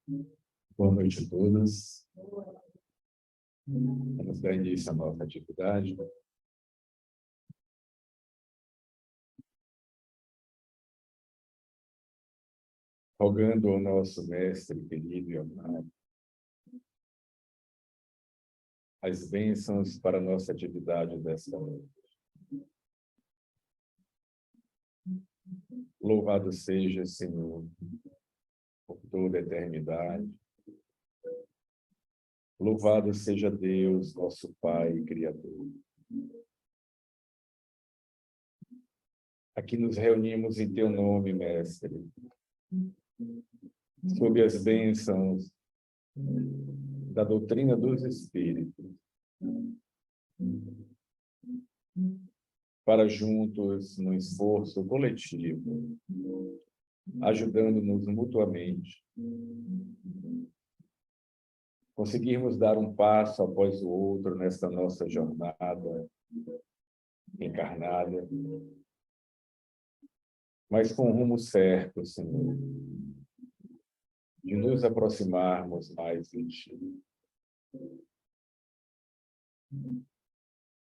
Boa noite a todos. Vamos dar início à nossa atividade. Rogando ao nosso mestre querido e amado as bênçãos para a nossa atividade desta noite. Louvado seja, Senhor, por toda a eternidade. Louvado seja Deus, nosso Pai e Criador. Aqui nos reunimos em Teu nome, Mestre, sob as bênçãos da doutrina dos Espíritos, para juntos, no esforço coletivo, ajudando-nos mutuamente, conseguirmos dar um passo após o outro nesta nossa jornada encarnada, mas com o rumo certo, Senhor, de nos aproximarmos mais de Ti.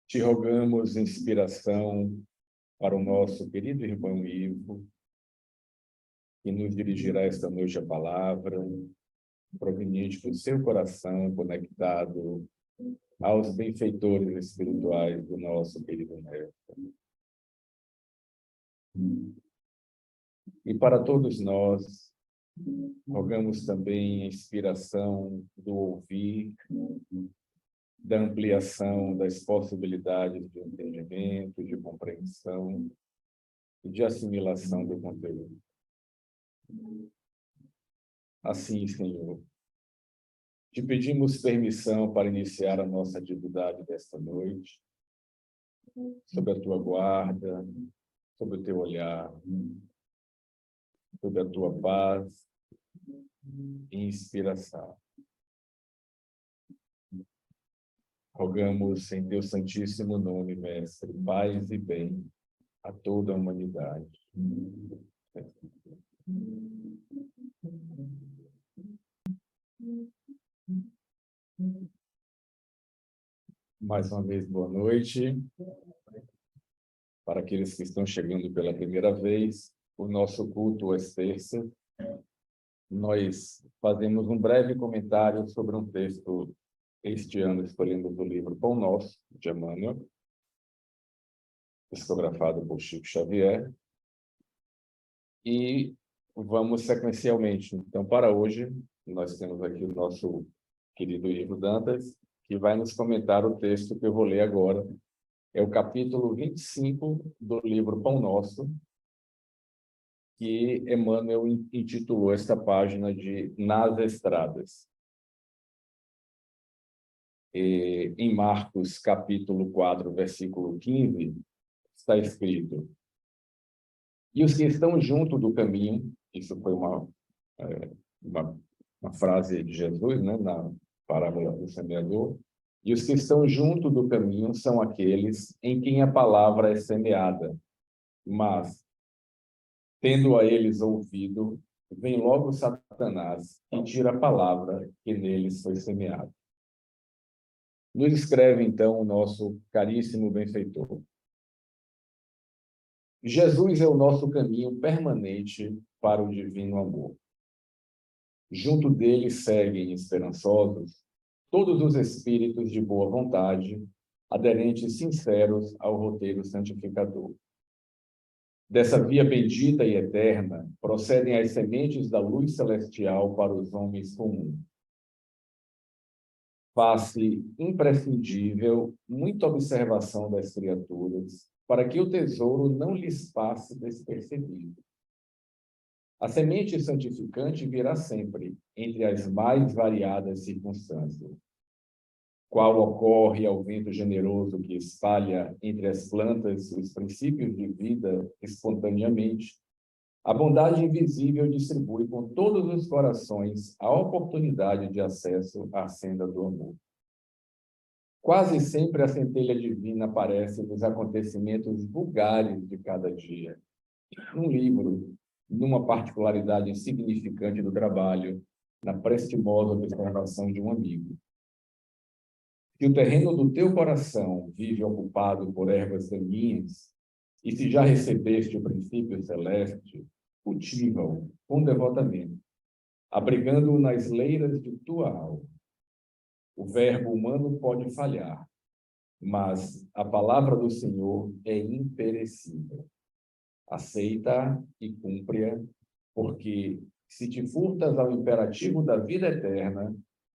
Te rogamos inspiração para o nosso querido irmão Ivo, que nos dirigirá esta noite a palavra, proveniente do seu coração, conectado aos benfeitores espirituais do nosso querido mestre. E para todos nós, rogamos também a inspiração do ouvir, da ampliação das possibilidades de entendimento, de compreensão e de assimilação do conteúdo. Assim, Senhor, te pedimos permissão para iniciar a nossa atividade desta noite, sob a Tua guarda, sob o Teu olhar, sob a Tua paz e inspiração. Rogamos em Teu santíssimo nome, Mestre, paz e bem a toda a humanidade. Mais uma vez, boa noite. Para aqueles que estão chegando pela primeira vez, o nosso culto às terças, nós fazemos um breve comentário sobre um texto, este ano escolhemos o livro Pão Nosso, de Emmanuel, psicografado por Chico Xavier, e vamos sequencialmente. Então, para hoje, nós temos aqui o nosso querido Ivo Dantas, que vai nos comentar o texto que eu vou ler agora. É o capítulo 25 do livro Pão Nosso, que Emmanuel intitulou esta página de Nas Estradas. E, em Marcos, capítulo 4, versículo 15, está escrito: e os que estão junto do caminho, isso foi uma frase de Jesus, né, na parábola do semeador, e os que estão junto do caminho são aqueles em quem a palavra é semeada, mas, tendo a eles ouvido, vem logo Satanás e tira a palavra que neles foi semeada. Nos escreve, então, o nosso caríssimo benfeitor: Jesus é o nosso caminho permanente para o divino amor. Junto dele seguem esperançosos todos os espíritos de boa vontade, aderentes sinceros ao roteiro santificador. Dessa via bendita e eterna procedem as sementes da luz celestial para os homens comuns. Faz-se imprescindível muita observação das criaturas para que o tesouro não lhes passe despercebido. A semente santificante virá sempre, entre as mais variadas circunstâncias. Qual ocorre ao vento generoso que espalha entre as plantas os princípios de vida espontaneamente, a bondade invisível distribui com todos os corações a oportunidade de acesso à senda do amor. Quase sempre a centelha divina aparece nos acontecimentos vulgares de cada dia, num livro, numa particularidade insignificante do trabalho, na prestimosa observação de um amigo. Se o terreno do teu coração vive ocupado por ervas daninhas, e se já recebeste o princípio celeste, cultiva-o com devotamento, abrigando-o nas leiras de tua alma. O verbo humano pode falhar, mas a palavra do Senhor é imperecível. Aceita e cumpre-a, porque se te furtas ao imperativo da vida eterna,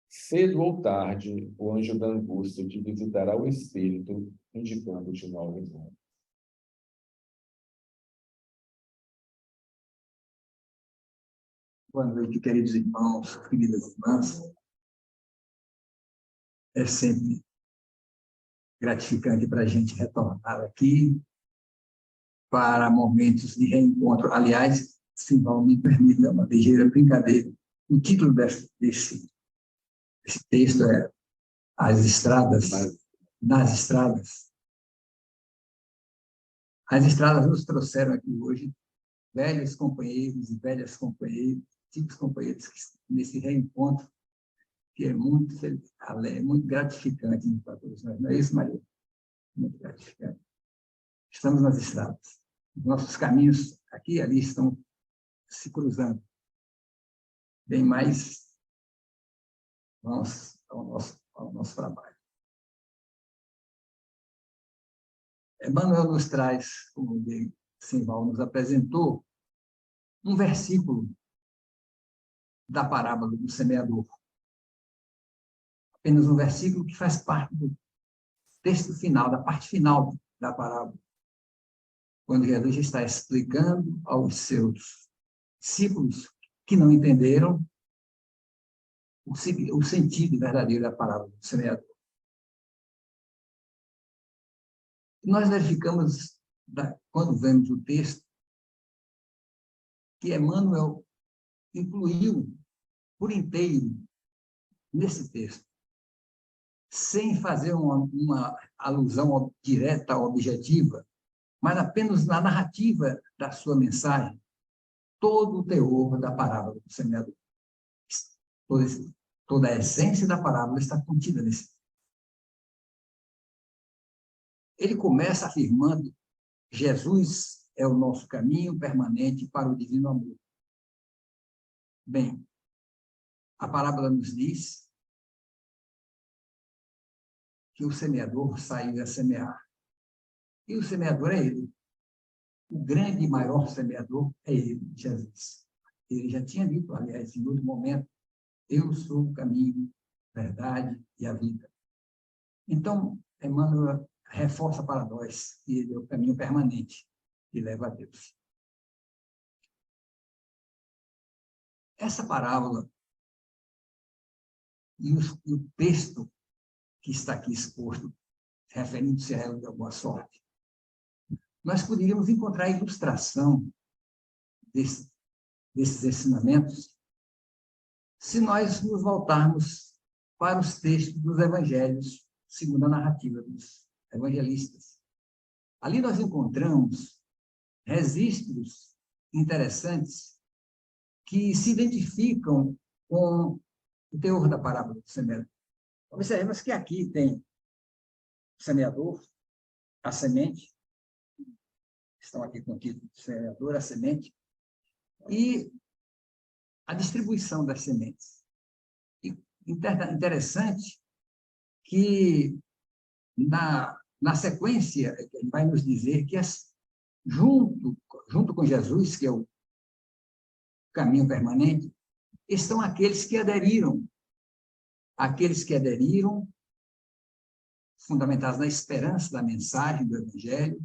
cedo ou tarde o anjo da angústia te visitará o espírito, indicando-te novos rumos. Boa noite, queridos irmãos, queridas irmãs. É sempre gratificante para a gente retornar aqui para momentos de reencontro. Aliás, Simval me permita uma ligeira brincadeira. O título desse texto é As Estradas, nas Estradas. As estradas nos trouxeram aqui hoje velhos companheiros e velhas companheiras, antigos companheiros nesse reencontro, que é muito gratificante para todos nós. Não é isso, Maria? Muito gratificante. Estamos nas estradas. Os nossos caminhos aqui e ali estão se cruzando. Bem mais ao nosso trabalho. Emmanuel nos traz, como o Simval nos apresentou, um versículo da parábola do semeador. Apenas um versículo que faz parte do texto final, da parte final da parábola, quando Jesus está explicando aos seus discípulos que não entenderam o sentido verdadeiro da parábola do semeador. Nós verificamos, quando vemos o texto, que Emmanuel incluiu por inteiro nesse texto, sem fazer uma alusão direta, objetiva, mas apenas na narrativa da sua mensagem, todo o teor da parábola do semeador. Toda a essência da parábola está contida nesse texto. Ele começa afirmando: Jesus é o nosso caminho permanente para o divino amor. Bem, a parábola nos diz que o semeador saiu a semear. E o semeador é ele. O grande e maior semeador é ele, Jesus. Ele já tinha dito, aliás, em outro momento: eu sou o caminho, a verdade e a vida. Então, Emmanuel reforça para nós que ele é o caminho permanente que leva a Deus. Essa parábola e o texto que está aqui exposto, referindo-se a ela de alguma sorte, nós poderíamos encontrar a ilustração desses ensinamentos se nós nos voltarmos para os textos dos evangelhos, segundo a narrativa dos evangelistas. Ali nós encontramos registros interessantes que se identificam com o teor da parábola do semeador. Observemos que aqui tem o semeador, a semente, estão aqui com o título de semeador, a semente, e a distribuição das sementes. E interessante que, na sequência, ele vai nos dizer que, junto com Jesus, que é o caminho permanente, estão aqueles que aderiram, fundamentados na esperança da mensagem do Evangelho,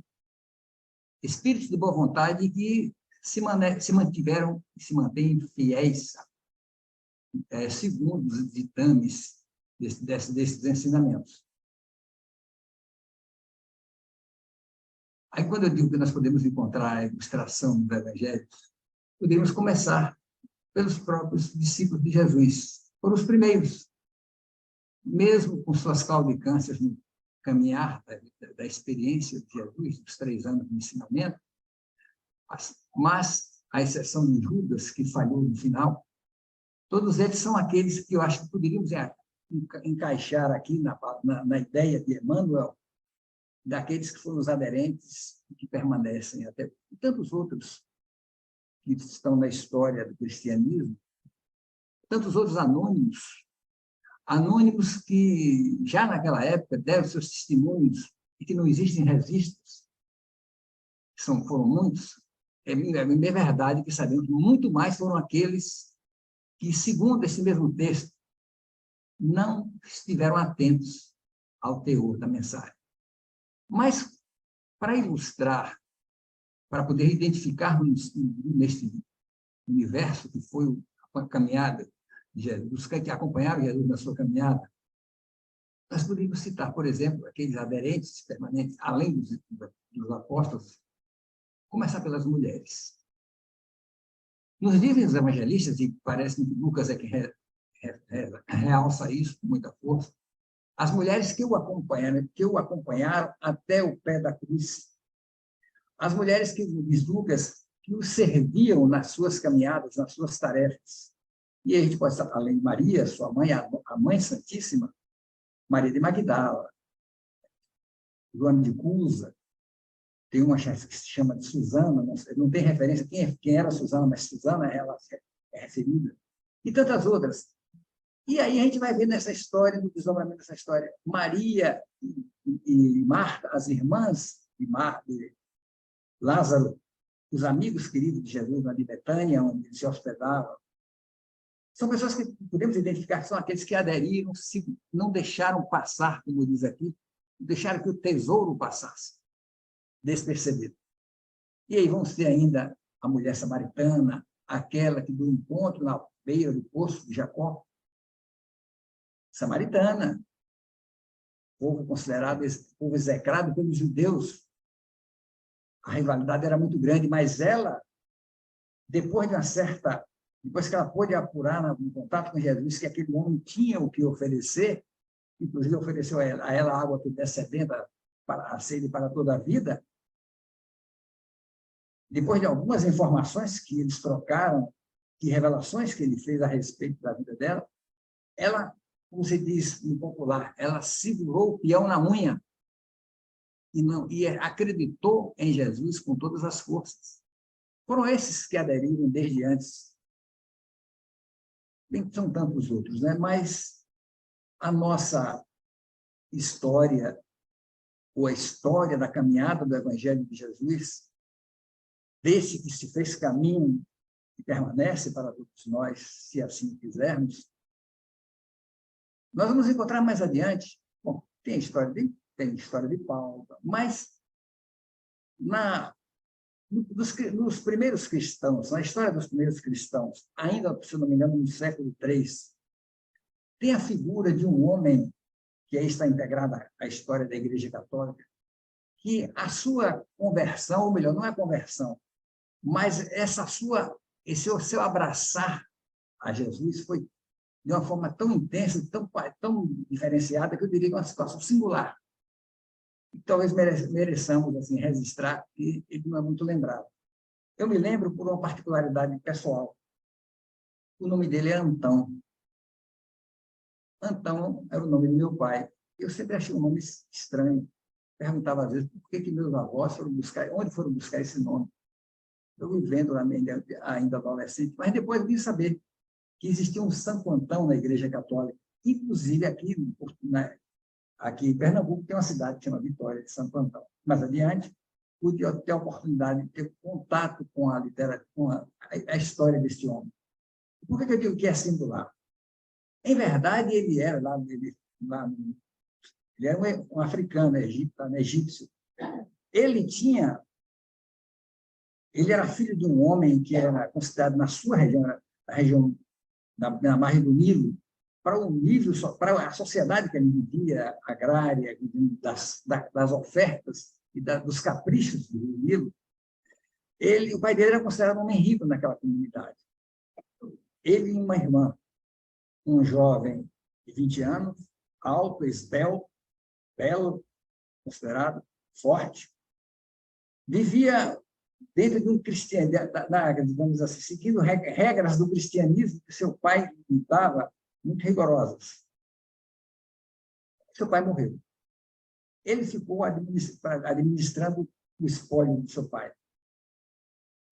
espíritos de boa vontade que se mantiveram e se mantêm fiéis, segundo os ditames desses ensinamentos. Aí, quando eu digo que nós podemos encontrar a ilustração dos evangelhos, podemos começar pelos próprios discípulos de Jesus, foram os primeiros, mesmo com suas claudicâncias no caminhar da experiência de Jesus, dos 3 anos de ensinamento, mas, à exceção de Judas, que falhou no final, Todos eles são aqueles que eu acho que poderíamos encaixar aqui na ideia de Emmanuel, daqueles que foram os aderentes e que permanecem até. E tantos outros que estão na história do cristianismo, tantos outros anônimos que já naquela época deram seus testemunhos e que não existem registros, foram muitos. É verdade que sabemos que muito mais foram aqueles que, segundo esse mesmo texto, não estiveram atentos ao teor da mensagem. Mas, para ilustrar, para poder identificar neste universo que foi a caminhada de Jesus, que acompanharam Jesus na sua caminhada, nós poderíamos citar, por exemplo, aqueles aderentes permanentes, além dos apóstolos, começar pelas mulheres. Nos livros evangelistas, e parece que Lucas é que realça isso com muita força, as mulheres que o acompanharam até o pé da cruz, as mulheres que diz Lucas, que o serviam nas suas caminhadas, nas suas tarefas. E a gente pode estar, além de Maria, sua mãe, a Mãe Santíssima, Maria de Magdala, Joana de Cusa, tem uma que se chama de Susana, não tem referência quem era Susana, mas Susana ela é referida, e tantas outras. E aí a gente vai ver nessa história, no desdobramento dessa história, Maria e Marta, as irmãs de Lázaro, os amigos queridos de Jesus na de Betânia, onde ele se hospedava, são pessoas que podemos identificar que são aqueles que aderiram, não deixaram passar, como diz aqui, deixaram que o tesouro passasse despercebido. E aí vamos ter ainda a mulher samaritana, aquela que do encontro na beira do poço de Jacó, samaritana, povo considerado, povo execrado pelos judeus. A rivalidade era muito grande, mas ela, depois que ela pôde apurar no contato com Jesus que aquele homem tinha o que oferecer, inclusive ofereceu a ela água que desce sedenta para a sede para toda a vida, depois de algumas informações que eles trocaram, e revelações que ele fez a respeito da vida dela, ela, como se diz no popular, ela segurou o peão na unha e acreditou em Jesus com todas as forças. Foram esses que aderiram desde antes. Bem, são tantos outros, né? Mas a nossa história, ou a história da caminhada do Evangelho de Jesus, desse que se fez caminho e permanece para todos nós, se assim quisermos, nós vamos encontrar mais adiante. Bom, tem a história de Paulo, mas nos primeiros cristãos, na história dos primeiros cristãos, ainda, se não me engano, no século III, tem a figura de um homem que aí está integrada à história da Igreja Católica, que a sua conversão, ou melhor, não é conversão, mas esse seu abraçar a Jesus foi de uma forma tão intensa, tão diferenciada, que eu diria que é uma situação singular. E talvez mereçamos assim, registrar, que ele não é muito lembrado. Eu me lembro por uma particularidade pessoal. O nome dele é Antão. Antão era o nome do meu pai. Eu sempre achei um nome estranho. Perguntava às vezes por que meus avós onde foram buscar esse nome. Eu vivendo ainda adolescente, mas depois vim saber que existia um Santo Antão na Igreja Católica, inclusive aqui em Pernambuco tem uma cidade que chama Vitória de Santo Antão. Mais adiante, pude ter a oportunidade de ter contato com a literatura, com a história deste homem. Por que eu digo que é singular? Em verdade, ele era um africano, egípcio. Ele era filho de um homem que era considerado na sua região, na margem do Nilo, para a sociedade que ele vivia, agrária, das ofertas e dos caprichos do Nilo. O pai dele era considerado um homem rico naquela comunidade. Ele e uma irmã, um jovem de 20 anos, alto, esbelto, belo, considerado forte, vivia dentro de um cristianismo, digamos assim, seguindo regras do cristianismo que seu pai dava, muito rigorosas. Seu pai morreu. Ele ficou administrando o espólio do seu pai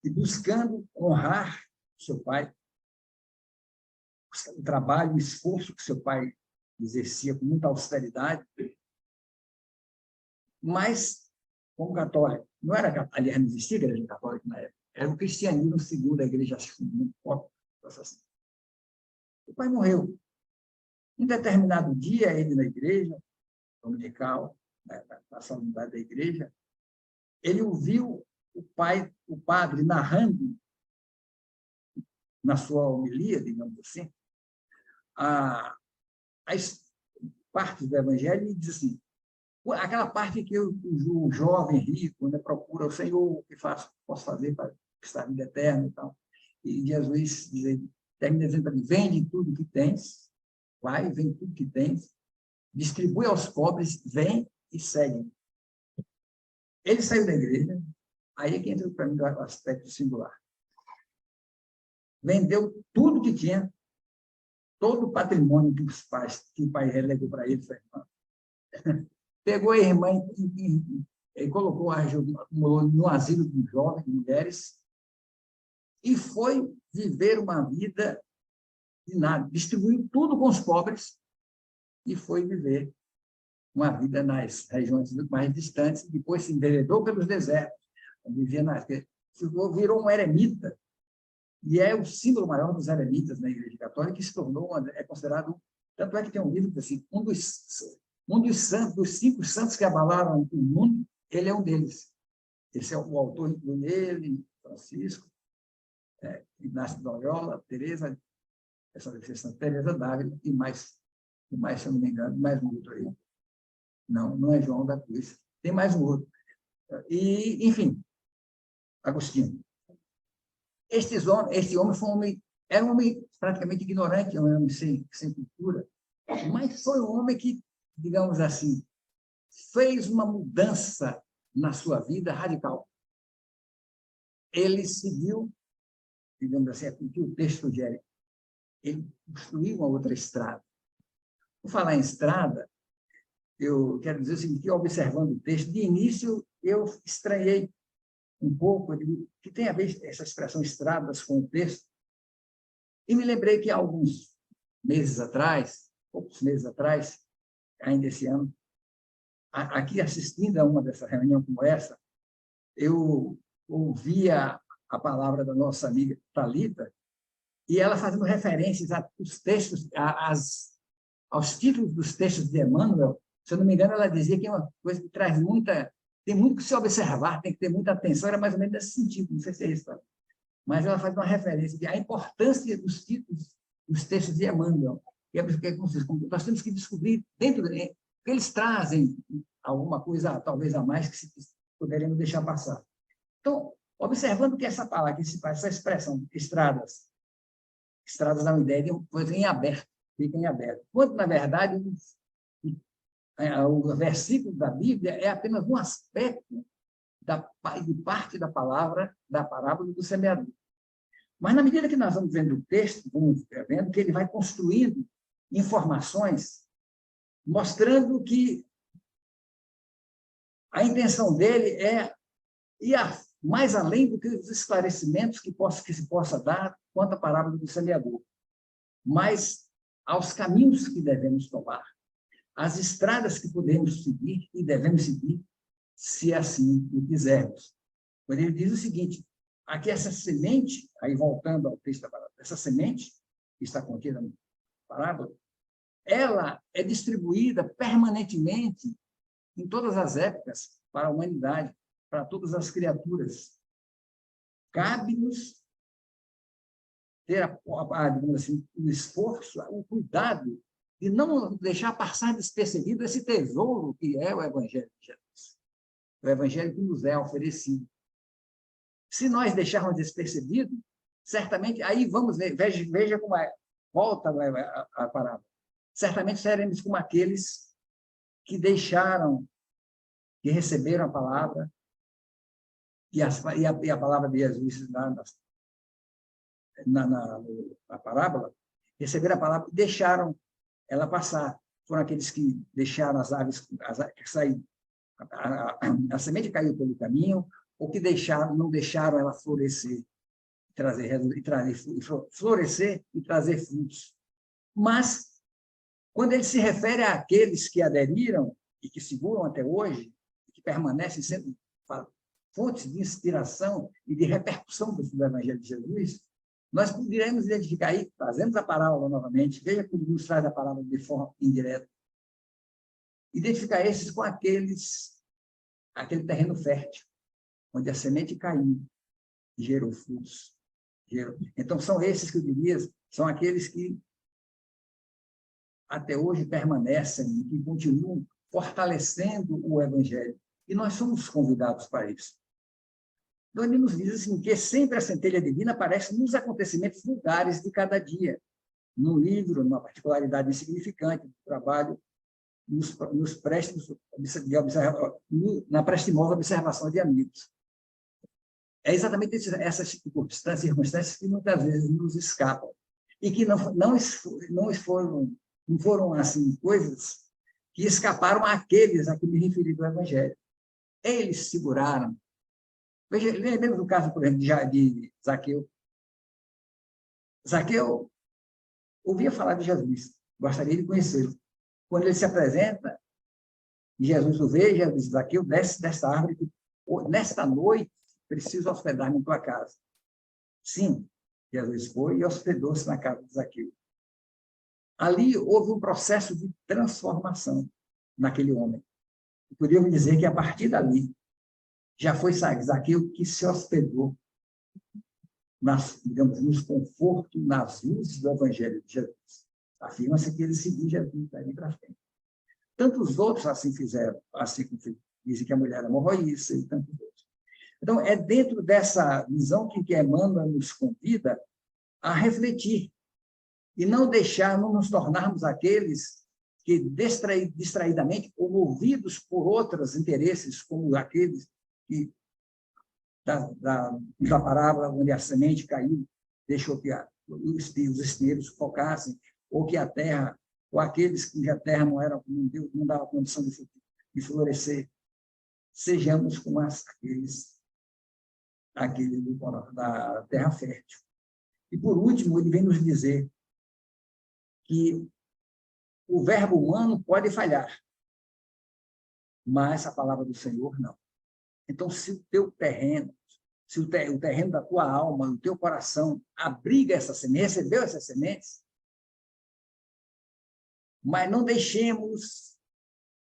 e buscando honrar seu pai, o trabalho, o esforço que seu pai exercia com muita austeridade, mas como católico. Não era, aliás, não existia igreja católica na época, era o cristianismo segundo a igreja muito forte. O pai morreu. Em determinado dia, ele na igreja dominical, na solenidade da igreja, ele ouviu o padre narrando na sua homilia, digamos assim, as partes do Evangelho, e diz assim, aquela parte que o jovem rico, né, procura o Senhor, o que posso fazer para conquistar a vida eterna e tal. E Jesus termina dizendo para mim, vende tudo que tens, vai, vende tudo que tens, distribui aos pobres, vem e segue. Ele saiu da igreja, aí é que entra para mim o aspecto singular. Vendeu tudo que tinha, todo o patrimônio que o pai relegou para ele, pegou a irmã e colocou no asilo de jovens, de mulheres, e foi viver uma vida de nada. Distribuiu tudo com os pobres e foi viver uma vida nas regiões mais distantes. Depois se enveredou pelos desertos, virou um eremita, e é o símbolo maior dos eremitas na Igreja Católica, que se tornou, é considerado, tanto é que tem um livro que assim, um dos santos, dos 5 santos que abalaram o mundo, ele é um deles. Esse é o autor, inclui ele, Francisco, Inácio de Loyola, Teresa, Teresa d'Ávila, e mais, se eu não me engano, mais um outro aí. Não é João da Cruz. Tem mais um outro. E, enfim, Agostinho. Este homem foi era um homem praticamente ignorante, um homem sem cultura, mas foi um homem que, digamos assim, fez uma mudança na sua vida radical. Ele seguiu, digamos assim, o que o texto sugere. Ele construiu uma outra estrada. Por falar em estrada, eu quero dizer o seguinte, que observando o texto, de início eu estranhei um pouco, que tem a ver essa expressão estradas com o texto, e me lembrei que há alguns meses atrás, poucos meses atrás, ainda esse ano, aqui assistindo a uma dessa reunião como essa, eu ouvia a palavra da nossa amiga Thalita, e ela fazendo referências aos textos, aos títulos dos textos de Emmanuel. Se eu não me engano, ela dizia que é uma coisa que traz tem muito que se observar, tem que ter muita atenção, era mais ou menos nesse sentido, não sei se é isso, mas ela faz uma referência à importância dos títulos dos textos de Emmanuel, que é nós temos que descobrir dentro dele, que eles trazem alguma coisa, talvez a mais, que poderemos deixar passar. Então, observando que essa palavra, essa expressão, estradas dá uma ideia de uma coisa em aberto, fica em aberto. Quando, na verdade, o versículo da Bíblia é apenas um aspecto de parte da parábola do semeador. Mas, na medida que nós vamos vendo o texto, vamos vendo que ele vai construindo informações, mostrando que a intenção dele é ir mais além do que os esclarecimentos que se possa dar quanto à parábola do semeador, mas aos caminhos que devemos tomar, as estradas que podemos seguir e devemos seguir, se assim o quisermos. Quando ele diz o seguinte, aqui essa semente, aí voltando ao texto da parábola, essa semente que está contida na parábola, ela é distribuída permanentemente em todas as épocas para a humanidade, para todas as criaturas. Cabe-nos ter digamos assim, o esforço, o cuidado de não deixar passar despercebido esse tesouro que é o Evangelho de Jesus. O Evangelho que nos é oferecido. Se nós deixarmos despercebido, certamente, aí vamos ver, veja como volta a parábola. Certamente seremos como aqueles que deixaram, que receberam a palavra, e a palavra de Jesus na parábola, receberam a palavra e deixaram ela passar. Foram aqueles que deixaram as aves sair, a semente caiu pelo caminho, ou que não deixaram ela florescer, florescer e trazer frutos. Mas, quando ele se refere àqueles que aderiram e que seguram até hoje, que permanecem sendo fontes de inspiração e de repercussão do Evangelho de Jesus, nós poderemos identificar aí, trazemos a parábola novamente, veja como nos traz a parábola de forma indireta, identificar esses com aquele terreno fértil, onde a semente caiu e gerou frutos. Então, são esses que eu diria, são aqueles que até hoje permanecem e que continuam fortalecendo o Evangelho. E nós somos convidados para isso. Então, ele nos diz assim, que sempre a centelha divina aparece nos acontecimentos vulgares de cada dia, num livro, numa particularidade insignificante do trabalho, na prestimosa observação de amigos. É exatamente essas circunstâncias que muitas vezes nos escapam e que não foram assim, coisas que escaparam àqueles a que me referi do Evangelho. Eles seguraram. Veja, lembremos do caso, por exemplo, de Zaqueu. Zaqueu ouvia falar de Jesus, gostaria de conhecê-lo. Quando ele se apresenta, e Jesus o vê, Jesus diz, Zaqueu, desce desta árvore, nesta noite, preciso hospedar-me em tua casa. Sim, Jesus foi e hospedou-se na casa de Zaqueu. Ali houve um processo de transformação naquele homem. Podíamos dizer que, a partir dali, já foi Zaqueu que se hospedou nos confortos, nas luzes do Evangelho de Jesus. Afirma-se que ele seguiu Jesus dali para frente. Tantos outros assim fizeram, assim como dizem que a mulher era hemorroíça e tantos outros. Então, é dentro dessa visão que Emmanuel nos convida a refletir e não nos tornarmos aqueles que, distraidamente, ou movidos por outros interesses, como aqueles que, da parábola onde a semente caiu, deixou que os espinheiros focassem, ou que a terra, ou aqueles cuja terra não dava condição de florescer, sejamos como aqueles da terra fértil. E, por último, ele vem nos dizer que o verbo humano pode falhar, mas a palavra do Senhor não. Então, se o teu terreno, se o terreno da tua alma, o teu coração abriga essa semente, recebeu essas sementes, mas não deixemos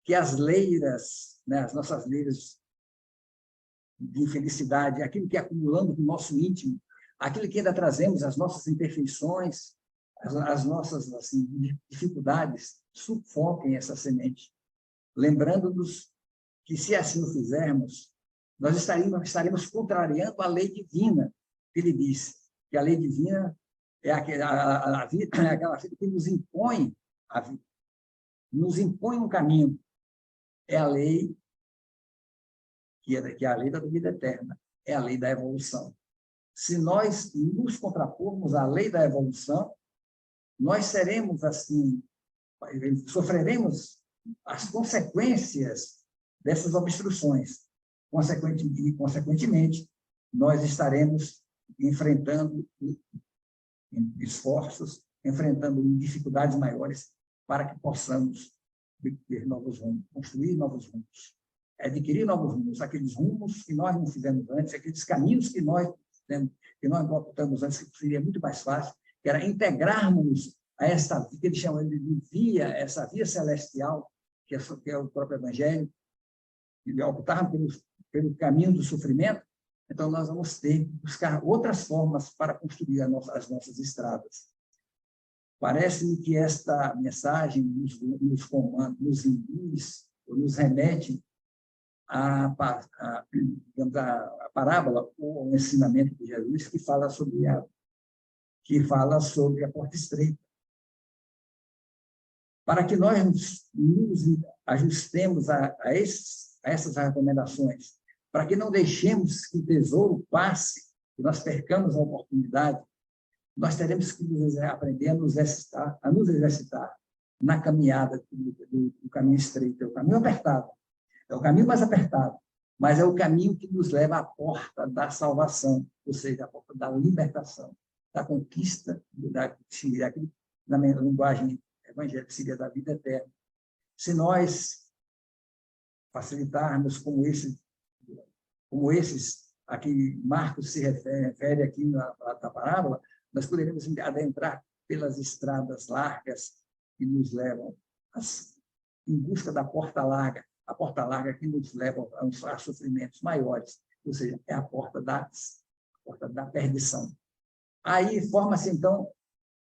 que as leiras, né, as nossas leiras de infelicidade, aquilo que acumulamos no nosso íntimo, aquilo que ainda trazemos, as nossas imperfeições, as nossas assim, dificuldades, sufoquem essa semente, lembrando-nos que, se assim o fizermos, nós estaremos contrariando a lei divina, que ele disse, que a lei divina é aquela vida que nos impõe a vida, nos impõe um caminho. É a lei que é a lei da vida eterna, é a lei da evolução. Se nós nos contrapormos à lei da evolução, nós seremos assim, sofreremos as consequências dessas obstruções. Consequentemente, nós estaremos enfrentando esforços, enfrentando dificuldades maiores para que possamos ter novos rumos, construir novos rumos, adquirir novos rumos, aqueles rumos que nós não fizemos antes, aqueles caminhos que nós não optamos antes, que seria muito mais fácil, que era integrarmos a essa que eles chamam de via, essa via celestial, que é o próprio Evangelho, e optarmos pelo caminho do sofrimento. Então, nós vamos ter que buscar outras formas para construir as nossas estradas. Parece-me que esta mensagem nos comanda, nos induz, nos remete à parábola, ou ensinamento de Jesus, que fala sobre a porta estreita. Para que nós nos ajustemos a essas recomendações, para que não deixemos que o tesouro passe, que nós percamos a oportunidade, nós teremos que aprender a nos exercitar na caminhada do caminho estreito. É o caminho apertado, é o caminho mais apertado, mas é o caminho que nos leva à porta da salvação, ou seja, à porta da libertação, da conquista, na minha linguagem evangélica, seria da vida eterna. Se nós facilitarmos como esses a que Marcos se refere aqui na parábola, nós poderemos adentrar pelas estradas largas que nos levam em busca da porta larga, a porta larga que nos leva a sofrimentos maiores, ou seja, é a porta da perdição. Aí forma-se, então,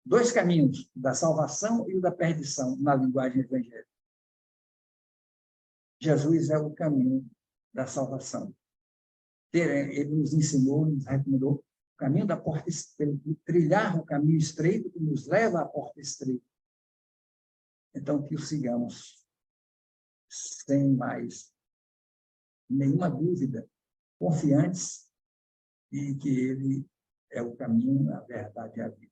dois caminhos, da salvação e o da perdição, na linguagem evangélica. Jesus é o caminho da salvação. Ele nos ensinou, nos recomendou o caminho da porta estreita, trilhar o caminho estreito que nos leva à porta estreita. Então, que o sigamos sem mais nenhuma dúvida, confiantes e que ele é o caminho, a verdade e a vida.